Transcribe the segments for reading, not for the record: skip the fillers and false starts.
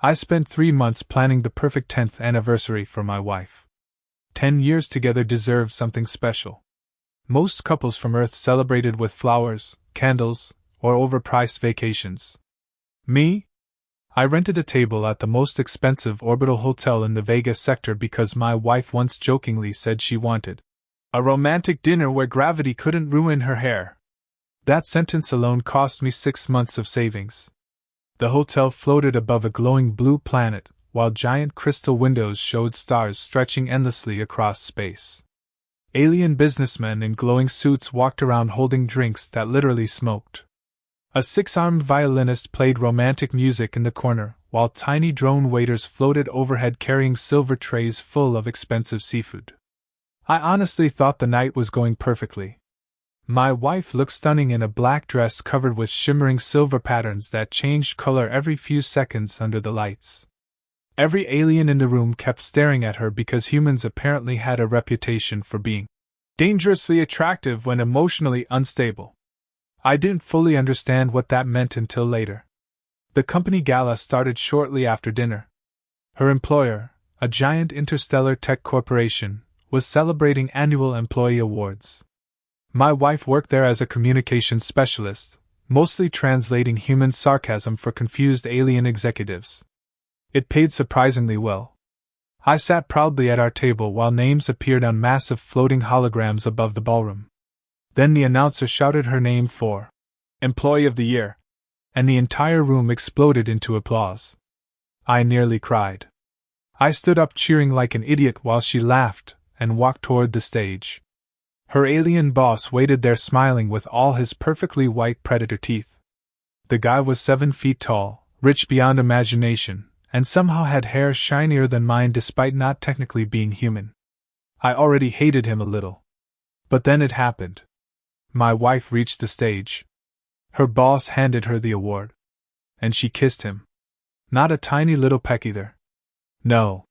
I spent 3 months planning the perfect 10th anniversary for my wife. 10 years together deserved something special. Most couples from Earth celebrated with flowers, candles, or overpriced vacations. Me? I rented a table at the most expensive orbital hotel in the Vegas sector because my wife once jokingly said she wanted a romantic dinner where gravity couldn't ruin her hair. That sentence alone cost me 6 months of savings. The hotel floated above a glowing blue planet, while giant crystal windows showed stars stretching endlessly across space. Alien businessmen in glowing suits walked around holding drinks that literally smoked. A 6-armed violinist played romantic music in the corner, while tiny drone waiters floated overhead carrying silver trays full of expensive seafood. I honestly thought the night was going perfectly. My wife looked stunning in a black dress covered with shimmering silver patterns that changed color every few seconds under the lights. Every alien in the room kept staring at her because humans apparently had a reputation for being dangerously attractive when emotionally unstable. I didn't fully understand what that meant until later. The company gala started shortly after dinner. Her employer, a giant interstellar tech corporation, was celebrating annual employee awards. My wife worked there as a communications specialist, mostly translating human sarcasm for confused alien executives. It paid surprisingly well. I sat proudly at our table while names appeared on massive floating holograms above the ballroom. Then the announcer shouted her name for Employee of the Year, and the entire room exploded into applause. I nearly cried. I stood up cheering like an idiot while she laughed and walked toward the stage. Her alien boss waited there smiling with all his perfectly white predator teeth. The guy was 7 feet tall, rich beyond imagination, and somehow had hair shinier than mine despite not technically being human. I already hated him a little. But then it happened. My wife reached the stage. Her boss handed her the award. And she kissed him. Not a tiny little peck either. No.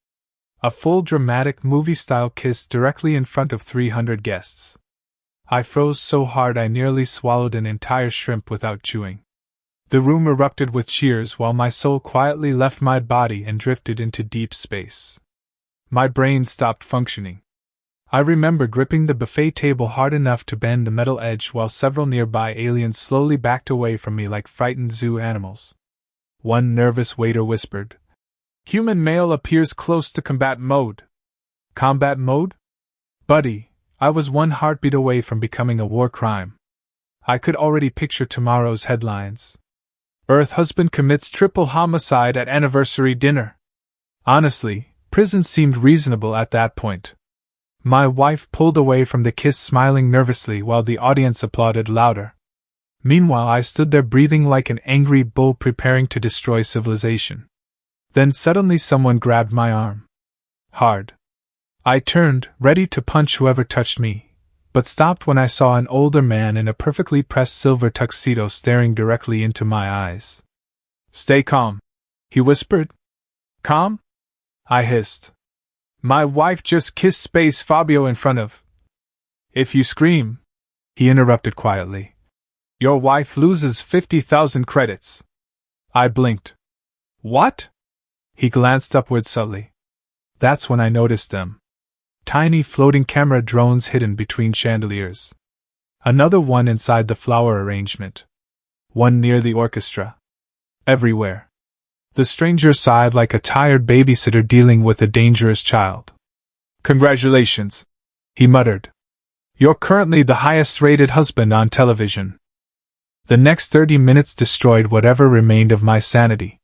A full dramatic movie-style kiss directly in front of 300 guests. I froze so hard I nearly swallowed an entire shrimp without chewing. The room erupted with cheers while my soul quietly left my body and drifted into deep space. My brain stopped functioning. I remember gripping the buffet table hard enough to bend the metal edge while several nearby aliens slowly backed away from me like frightened zoo animals. One nervous waiter whispered, "Human male appears close to combat mode." Combat mode? Buddy, I was one heartbeat away from becoming a war crime. I could already picture tomorrow's headlines. Earth husband commits triple homicide at anniversary dinner. Honestly, prison seemed reasonable at that point. My wife pulled away from the kiss smiling nervously while the audience applauded louder. Meanwhile I stood there breathing like an angry bull preparing to destroy civilization. Then suddenly someone grabbed my arm. Hard. I turned, ready to punch whoever touched me, but stopped when I saw an older man in a perfectly pressed silver tuxedo staring directly into my eyes. "Stay calm," he whispered. "Calm?" I hissed. "My wife just kissed Space Fabio in front of—" "If you scream," he interrupted quietly, "your wife loses 50,000 credits." I blinked. "What?" He glanced upward subtly. That's when I noticed them. Tiny floating camera drones hidden between chandeliers. Another one inside the flower arrangement. One near the orchestra. Everywhere. The stranger sighed like a tired babysitter dealing with a dangerous child. "Congratulations," he muttered. "You're currently the highest-rated husband on television." The next 30 minutes destroyed whatever remained of my sanity.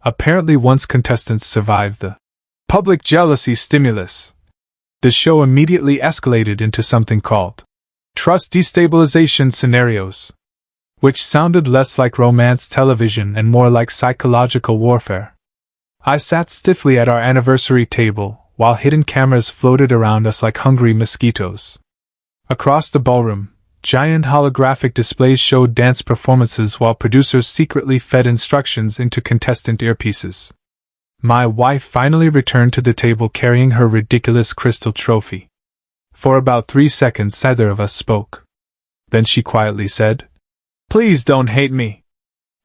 Apparently once contestants survived the public jealousy stimulus, the show immediately escalated into something called trust destabilization scenarios, which sounded less like romance television and more like psychological warfare. I sat stiffly at our anniversary table, while hidden cameras floated around us like hungry mosquitoes. Across the ballroom, giant holographic displays showed dance performances while producers secretly fed instructions into contestant earpieces. My wife finally returned to the table carrying her ridiculous crystal trophy. For about 3 seconds neither of us spoke. Then she quietly said, "Please don't hate me."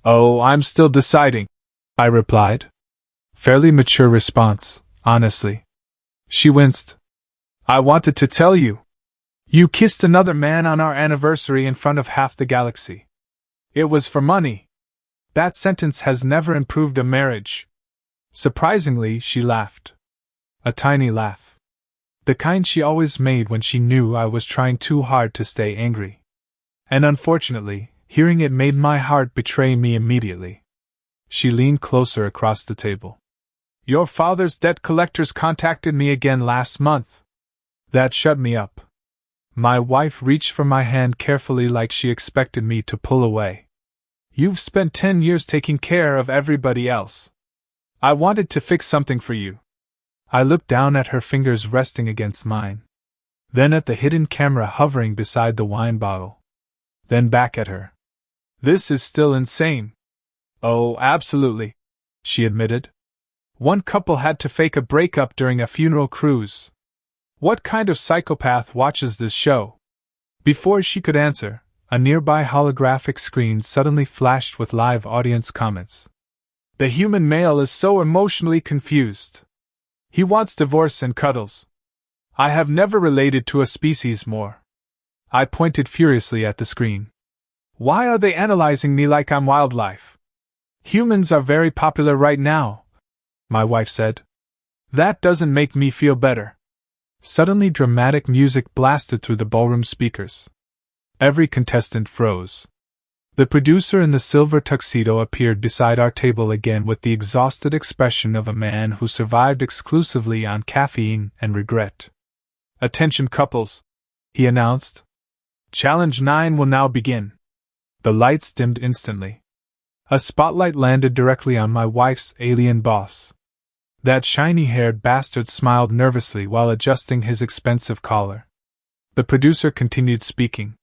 "Oh, I'm still deciding," I replied. Fairly mature response, honestly. She winced. I wanted to tell you. You kissed another man on our anniversary in front of half the galaxy. It was for money. That sentence has never improved a marriage. Surprisingly, she laughed. A tiny laugh. The kind she always made when she knew I was trying too hard to stay angry. And unfortunately, hearing it made my heart betray me immediately. She leaned closer across the table. Your father's debt collectors contacted me again last month. That shut me up. My wife reached for my hand carefully like she expected me to pull away. You've spent 10 years taking care of everybody else. I wanted to fix something for you. I looked down at her fingers resting against mine. Then at the hidden camera hovering beside the wine bottle. Then back at her. This is still insane. Oh, absolutely, she admitted. One couple had to fake a breakup during a funeral cruise. What kind of psychopath watches this show? Before she could answer, a nearby holographic screen suddenly flashed with live audience comments. The human male is so emotionally confused. He wants divorce and cuddles. I have never related to a species more. I pointed furiously at the screen. Why are they analyzing me like I'm wildlife? Humans are very popular right now, my wife said. That doesn't make me feel better. Suddenly dramatic music blasted through the ballroom speakers. Every contestant froze. The producer in the silver tuxedo appeared beside our table again with the exhausted expression of a man who survived exclusively on caffeine and regret. Attention couples, he announced. Challenge 9 will now begin. The lights dimmed instantly. A spotlight landed directly on my wife's alien boss. That shiny-haired bastard smiled nervously while adjusting his expensive collar. The producer continued speaking.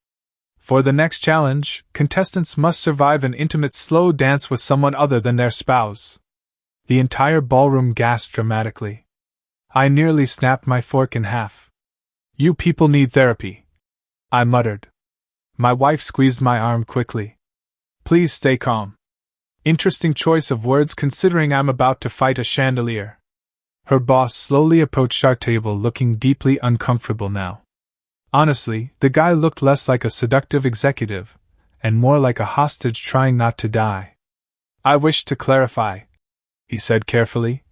For the next challenge, contestants must survive an intimate slow dance with someone other than their spouse. The entire ballroom gasped dramatically. I nearly snapped my fork in half. You people need therapy, I muttered. My wife squeezed my arm quickly. Please stay calm. Interesting choice of words considering I'm about to fight a chandelier. Her boss slowly approached our table looking deeply uncomfortable now. Honestly, the guy looked less like a seductive executive, and more like a hostage trying not to die. I wish to clarify, he said carefully,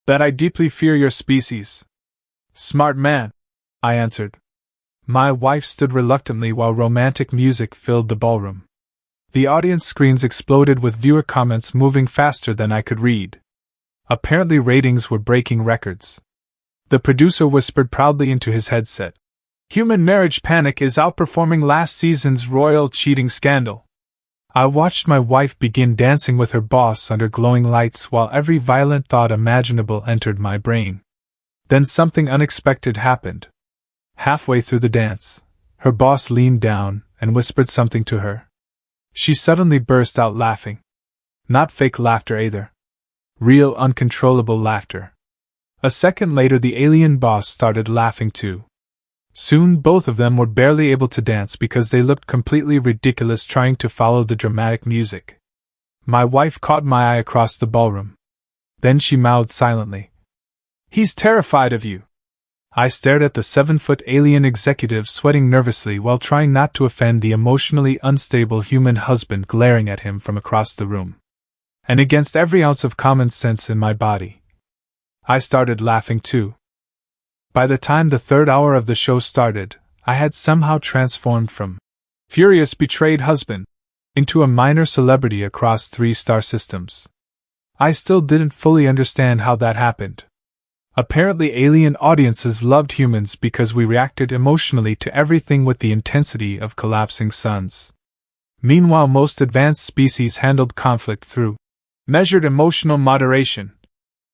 that I deeply fear your species. Smart man, I answered. My wife stood reluctantly while romantic music filled the ballroom. The audience screens exploded with viewer comments moving faster than I could read. Apparently ratings were breaking records. The producer whispered proudly into his headset. Human Marriage Panic is outperforming last season's royal cheating scandal. I watched my wife begin dancing with her boss under glowing lights while every violent thought imaginable entered my brain. Then something unexpected happened. Halfway through the dance, her boss leaned down and whispered something to her. She suddenly burst out laughing. Not fake laughter either. Real uncontrollable laughter. A second later the alien boss started laughing too. Soon both of them were barely able to dance because they looked completely ridiculous trying to follow the dramatic music. My wife caught my eye across the ballroom. Then she mouthed silently. He's terrified of you. I stared at the 7-foot alien executive sweating nervously while trying not to offend the emotionally unstable human husband glaring at him from across the room. And against every ounce of common sense in my body, I started laughing too. By the time the third hour of the show started, I had somehow transformed from furious betrayed husband into a minor celebrity across 3 star systems. I still didn't fully understand how that happened. Apparently alien audiences loved humans because we reacted emotionally to everything with the intensity of collapsing suns. Meanwhile most advanced species handled conflict through measured emotional moderation,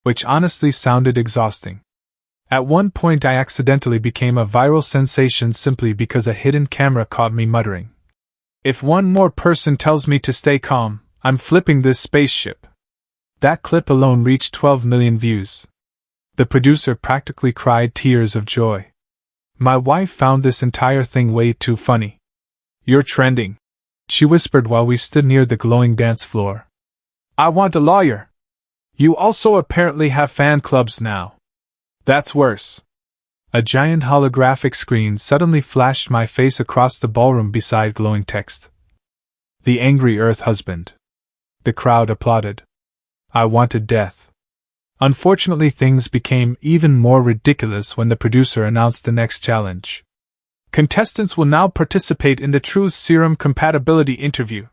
which honestly sounded exhausting. At one point I accidentally became a viral sensation simply because a hidden camera caught me muttering, "If one more person tells me to stay calm, I'm flipping this spaceship." That clip alone reached 12 million views. The producer practically cried tears of joy. My wife found this entire thing way too funny. "You're trending," she whispered while we stood near the glowing dance floor. "I want a lawyer." You also apparently have fan clubs now. That's worse. A giant holographic screen suddenly flashed my face across the ballroom beside glowing text. The angry Earth husband. The crowd applauded. I wanted death. Unfortunately, things became even more ridiculous when the producer announced the next challenge. Contestants will now participate in the Truth Serum compatibility interview.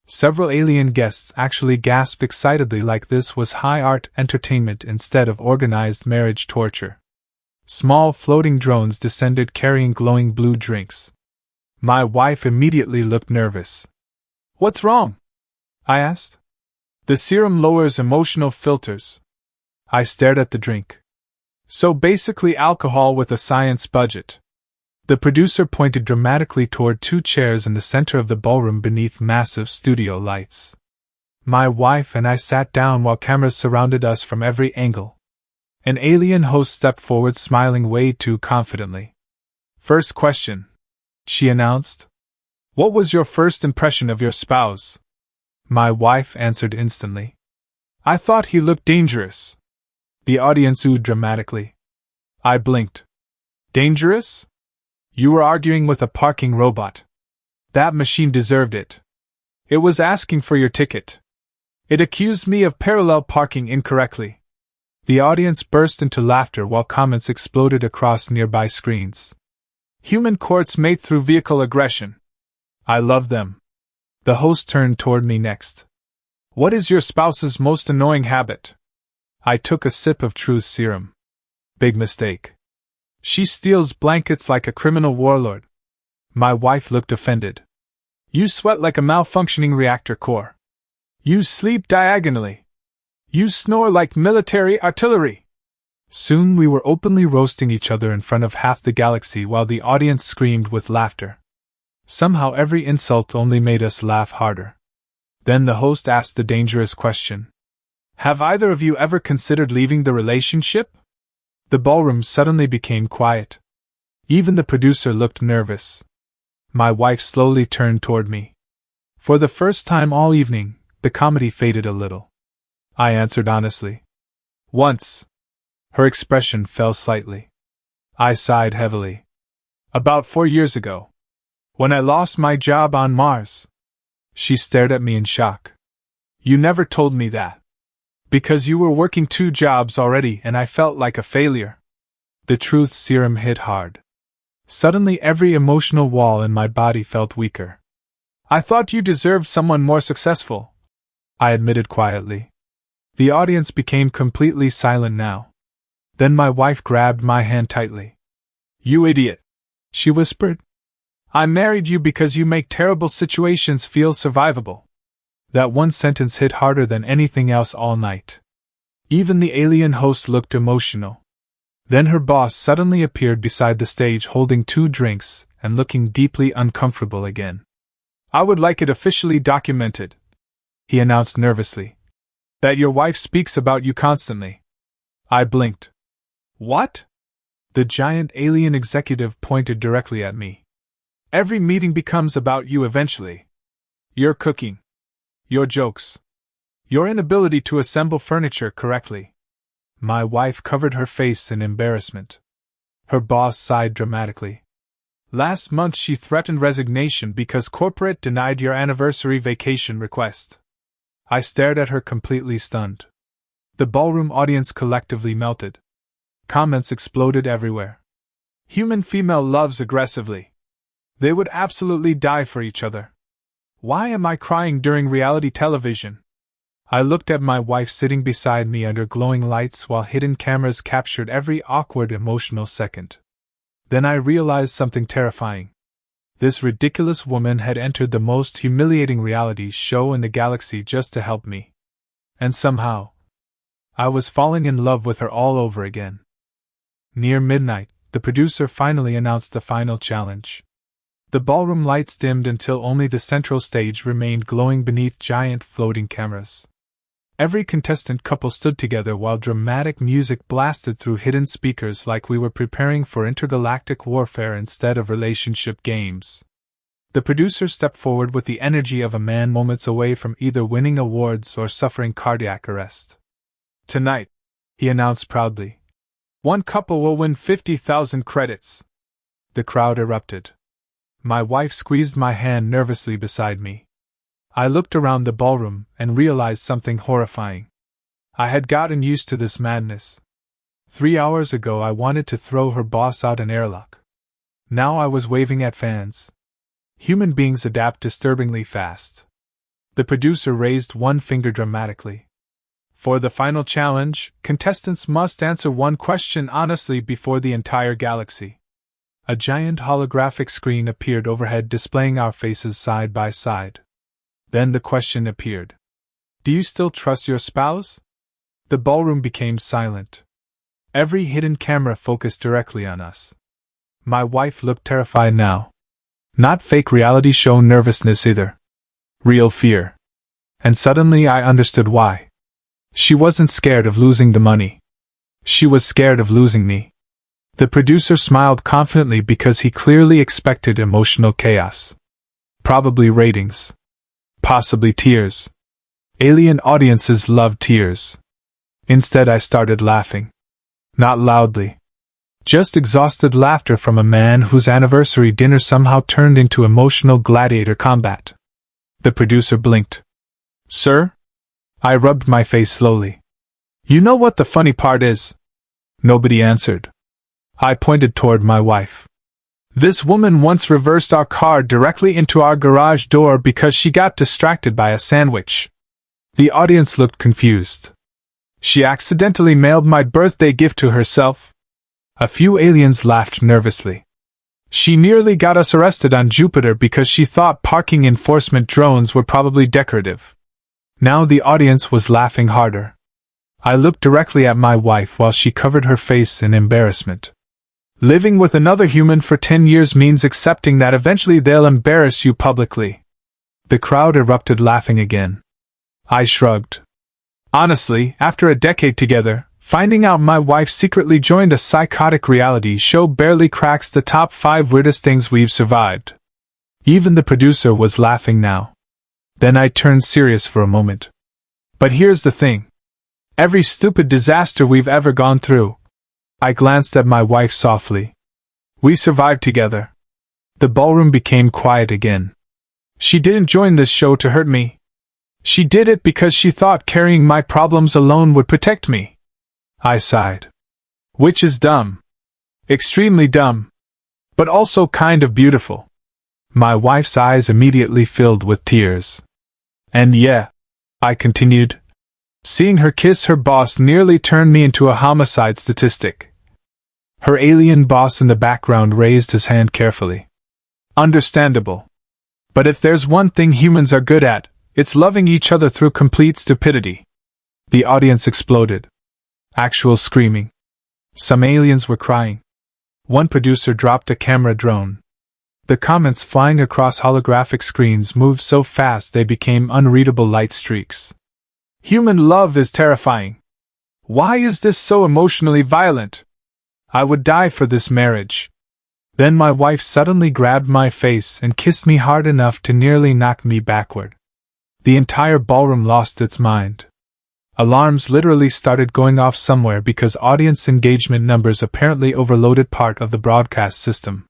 Several alien guests actually gasped excitedly like this was high art entertainment instead of organized marriage torture. Small floating drones descended carrying glowing blue drinks. My wife immediately looked nervous. What's wrong? I asked. The serum lowers emotional filters. I stared at the drink. So basically alcohol with a science budget. The producer pointed dramatically toward two chairs in the center of the ballroom beneath massive studio lights. My wife and I sat down while cameras surrounded us from every angle. An alien host stepped forward, smiling way too confidently. First question, she announced. What was your first impression of your spouse? My wife answered instantly. I thought he looked dangerous. The audience oohed dramatically. I blinked. Dangerous? You were arguing with a parking robot. That machine deserved it. It was asking for your ticket. It accused me of parallel parking incorrectly. The audience burst into laughter while comments exploded across nearby screens. Human courts mate through vehicle aggression. I love them. The host turned toward me next. What is your spouse's most annoying habit? I took a sip of Truth Serum. Big mistake. She steals blankets like a criminal warlord. My wife looked offended. You sweat like a malfunctioning reactor core. You sleep diagonally. You snore like military artillery. Soon we were openly roasting each other in front of half the galaxy while the audience screamed with laughter. Somehow every insult only made us laugh harder. Then the host asked the dangerous question. Have either of you ever considered leaving the relationship? The ballroom suddenly became quiet. Even the producer looked nervous. My wife slowly turned toward me. For the first time all evening, the comedy faded a little. I answered honestly. Once. Her expression fell slightly. I sighed heavily. About 4 years ago. When I lost my job on Mars. She stared at me in shock. You never told me that. Because you were working 2 jobs already and I felt like a failure. The Truth Serum hit hard. Suddenly every emotional wall in my body felt weaker. I thought you deserved someone more successful, I admitted quietly. The audience became completely silent now. Then my wife grabbed my hand tightly. You idiot, she whispered. I married you because you make terrible situations feel survivable. That one sentence hit harder than anything else all night. Even the alien host looked emotional. Then her boss suddenly appeared beside the stage holding 2 drinks and looking deeply uncomfortable again. I would like it officially documented, he announced nervously, that your wife speaks about you constantly. I blinked. What? The giant alien executive pointed directly at me. Every meeting becomes about you eventually. Your cooking. Your jokes. Your inability to assemble furniture correctly. My wife covered her face in embarrassment. Her boss sighed dramatically. Last month she threatened resignation because corporate denied your anniversary vacation request. I stared at her completely stunned. The ballroom audience collectively melted. Comments exploded everywhere. Human female loves aggressively. They would absolutely die for each other. Why am I crying during reality television? I looked at my wife sitting beside me under glowing lights while hidden cameras captured every awkward emotional second. Then I realized something terrifying. This ridiculous woman had entered the most humiliating reality show in the galaxy just to help me. And somehow, I was falling in love with her all over again. Near midnight, the producer finally announced the final challenge. The ballroom lights dimmed until only the central stage remained glowing beneath giant floating cameras. Every contestant couple stood together while dramatic music blasted through hidden speakers like we were preparing for intergalactic warfare instead of relationship games. The producer stepped forward with the energy of a man moments away from either winning awards or suffering cardiac arrest. Tonight, he announced proudly, one couple will win 50,000 credits. The crowd erupted. My wife squeezed my hand nervously beside me. I looked around the ballroom and realized something horrifying. I had gotten used to this madness. 3 hours ago I wanted to throw her boss out an airlock. Now I was waving at fans. Human beings adapt disturbingly fast. The producer raised one finger dramatically. For the final challenge, contestants must answer one question honestly before the entire galaxy. A giant holographic screen appeared overhead displaying our faces side by side. Then the question appeared. Do you still trust your spouse? The ballroom became silent. Every hidden camera focused directly on us. My wife looked terrified now. Not fake reality show nervousness either. Real fear. And suddenly I understood why. She wasn't scared of losing the money. She was scared of losing me. The producer smiled confidently because he clearly expected emotional chaos. Probably ratings. Possibly tears. Alien audiences love tears. Instead I started laughing. Not loudly. Just exhausted laughter from a man whose anniversary dinner somehow turned into emotional gladiator combat. The producer blinked. Sir? I rubbed my face slowly. You know what the funny part is? Nobody answered. I pointed toward my wife. This woman once reversed our car directly into our garage door because she got distracted by a sandwich. The audience looked confused. She accidentally mailed my birthday gift to herself. A few aliens laughed nervously. She nearly got us arrested on Jupiter because she thought parking enforcement drones were probably decorative. Now the audience was laughing harder. I looked directly at my wife while she covered her face in embarrassment. Living with another human for 10 years means accepting that eventually they'll embarrass you publicly. The crowd erupted laughing again. I shrugged. Honestly, after a decade together, finding out my wife secretly joined a psychotic reality show barely cracks the top 5 weirdest things we've survived. Even the producer was laughing now. Then I turned serious for a moment. But here's the thing. Every stupid disaster we've ever gone through. I glanced at my wife softly. We survived together. The ballroom became quiet again. She didn't join this show to hurt me. She did it because she thought carrying my problems alone would protect me. I sighed. Which is dumb. Extremely dumb. But also kind of beautiful. My wife's eyes immediately filled with tears. And yeah, I continued, seeing her kiss her boss nearly turned me into a homicide statistic. Her alien boss in the background raised his hand carefully. Understandable. But if there's one thing humans are good at, it's loving each other through complete stupidity. The audience exploded. Actual screaming. Some aliens were crying. One producer dropped a camera drone. The comments flying across holographic screens moved so fast they became unreadable light streaks. Human love is terrifying. Why is this so emotionally violent? I would die for this marriage. Then my wife suddenly grabbed my face and kissed me hard enough to nearly knock me backward. The entire ballroom lost its mind. Alarms literally started going off somewhere because audience engagement numbers apparently overloaded part of the broadcast system.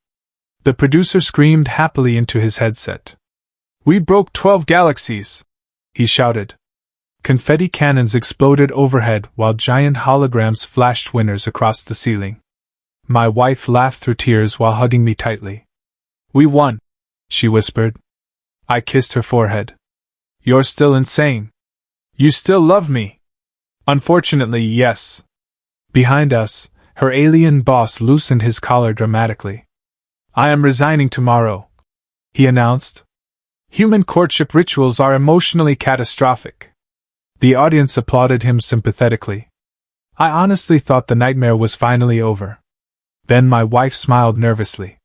The producer screamed happily into his headset. We broke 12 galaxies! He shouted. Confetti cannons exploded overhead while giant holograms flashed winners across the ceiling. My wife laughed through tears while hugging me tightly. We won, she whispered. I kissed her forehead. You're still insane. You still love me. Unfortunately, yes. Behind us, her alien boss loosened his collar dramatically. I am resigning tomorrow, he announced. Human courtship rituals are emotionally catastrophic. The audience applauded him sympathetically. I honestly thought the nightmare was finally over. Then my wife smiled nervously.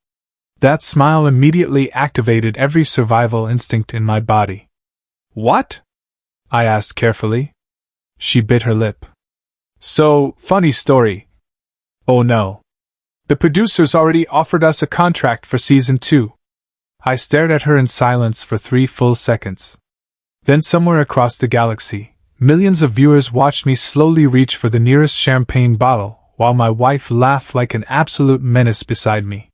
That smile immediately activated every survival instinct in my body. What? I asked carefully. She bit her lip. So, funny story. Oh no. The producers already offered us a contract for season 2. I stared at her in silence for 3 full seconds. Then somewhere across the galaxy, Millions of viewers watched me slowly reach for the nearest champagne bottle, while my wife laughed like an absolute menace beside me.